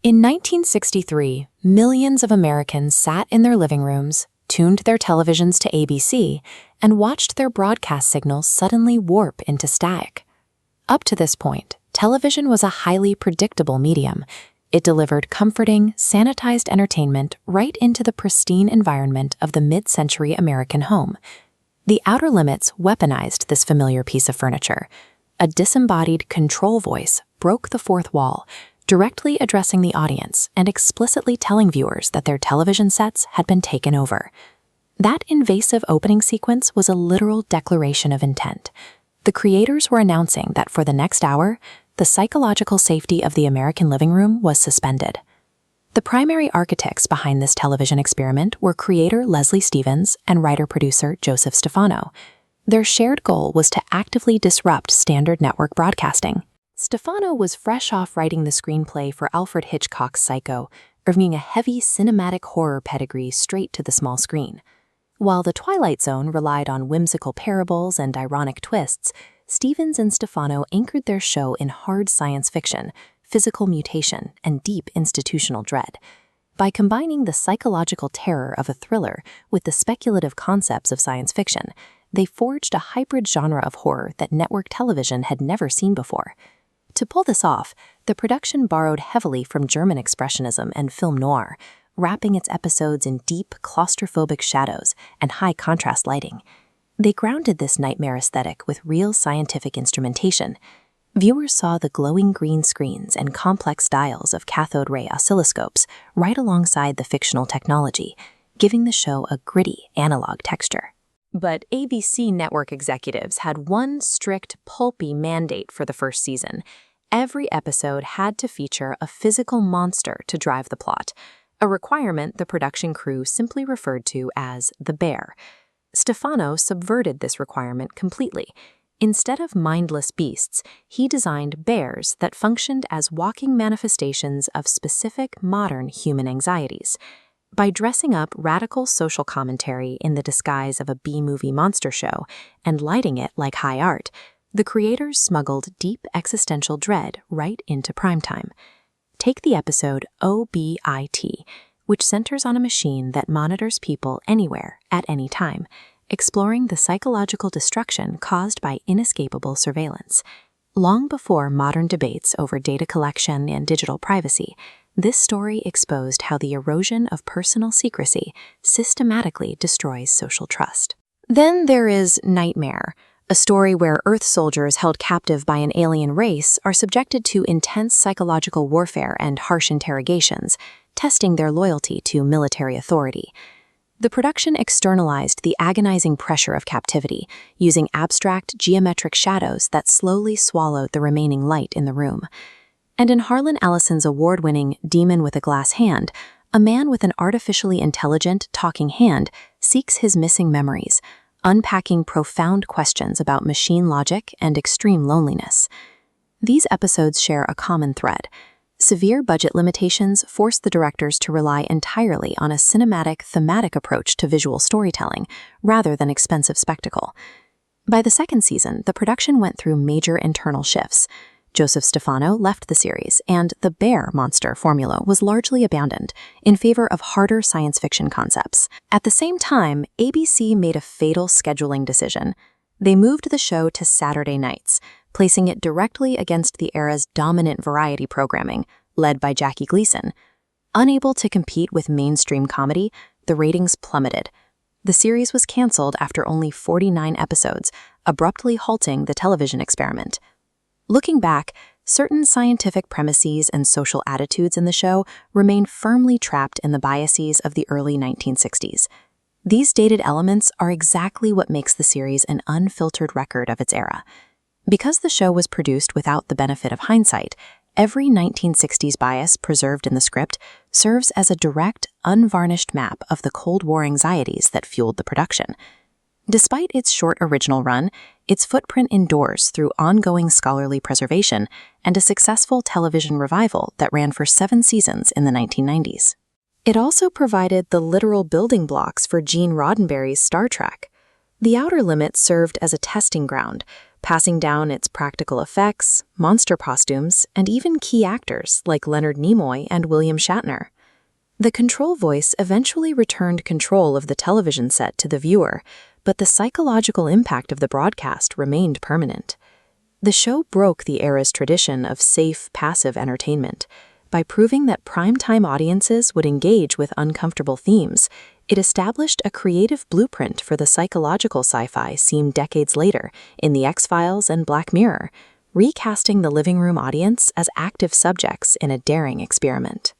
In 1963, millions of Americans sat in their living rooms, tuned their televisions to ABC, and watched their broadcast signals suddenly warp into static. Up to this point, television was a highly predictable medium. It delivered comforting, sanitized entertainment right into the pristine environment of the mid-century American home. The Outer Limits weaponized this familiar piece of furniture. A disembodied control voice broke the fourth wall, directly addressing the audience and explicitly telling viewers that their television sets had been taken over. That invasive opening sequence was a literal declaration of intent. The creators were announcing that for the next hour, the psychological safety of the American living room was suspended. The primary architects behind this television experiment were creator Leslie Stevens and writer-producer Joseph Stefano. Their shared goal was to actively disrupt standard network broadcasting. Stefano was fresh off writing the screenplay for Alfred Hitchcock's Psycho, bringing a heavy cinematic horror pedigree straight to the small screen. While The Twilight Zone relied on whimsical parables and ironic twists, Stevens and Stefano anchored their show in hard science fiction, physical mutation, and deep institutional dread. By combining the psychological terror of a thriller with the speculative concepts of science fiction, they forged a hybrid genre of horror that network television had never seen before. To pull this off, the production borrowed heavily from German expressionism and film noir, wrapping its episodes in deep, claustrophobic shadows and high-contrast lighting. They grounded this nightmare aesthetic with real scientific instrumentation. Viewers saw the glowing green screens and complex dials of cathode ray oscilloscopes right alongside the fictional technology, giving the show a gritty, analog texture. But ABC network executives had one strict, pulpy mandate for the first season. Every episode had to feature a physical monster to drive the plot, a requirement the production crew simply referred to as the bear. Stefano subverted this requirement completely. Instead of mindless beasts, he designed bears that functioned as walking manifestations of specific modern human anxieties. By dressing up radical social commentary in the disguise of a B-movie monster show and lighting it like high art, the creators smuggled deep existential dread right into primetime. Take the episode O.B.I.T, which centers on a machine that monitors people anywhere at any time, exploring the psychological destruction caused by inescapable surveillance. Long before modern debates over data collection and digital privacy, this story exposed how the erosion of personal secrecy systematically destroys social trust. Then there is Nightmare, a story where Earth soldiers held captive by an alien race are subjected to intense psychological warfare and harsh interrogations, testing their loyalty to military authority. The production externalized the agonizing pressure of captivity, using abstract, geometric shadows that slowly swallowed the remaining light in the room. And in Harlan Ellison's award-winning Demon with a Glass Hand, a man with an artificially intelligent, talking hand seeks his missing memories, unpacking profound questions about machine logic and extreme loneliness. These episodes share a common thread. Severe budget limitations forced the directors to rely entirely on a cinematic, thematic approach to visual storytelling, rather than expensive spectacle. By the second season, the production went through major internal shifts. Joseph Stefano left the series, and the bear monster formula was largely abandoned in favor of harder science fiction concepts. At the same time, ABC made a fatal scheduling decision. They moved the show to Saturday nights, placing it directly against the era's dominant variety programming, led by Jackie Gleason. Unable to compete with mainstream comedy, the ratings plummeted. The series was canceled after only 49 episodes, abruptly halting the television experiment. Looking back, certain scientific premises and social attitudes in the show remain firmly trapped in the biases of the early 1960s. These dated elements are exactly what makes the series an unfiltered record of its era. Because the show was produced without the benefit of hindsight, every 1960s bias preserved in the script serves as a direct, unvarnished map of the Cold War anxieties that fueled the production. Despite its short original run, its footprint endures through ongoing scholarly preservation and a successful television revival that ran for 7 seasons in the 1990s. It also provided the literal building blocks for Gene Roddenberry's Star Trek. The Outer Limits served as a testing ground, passing down its practical effects, monster costumes, and even key actors like Leonard Nimoy and William Shatner. The control voice eventually returned control of the television set to the viewer, but the psychological impact of the broadcast remained permanent. The show broke the era's tradition of safe, passive entertainment. By proving that primetime audiences would engage with uncomfortable themes, it established a creative blueprint for the psychological sci-fi seen decades later in The X-Files and Black Mirror, recasting the living room audience as active subjects in a daring experiment.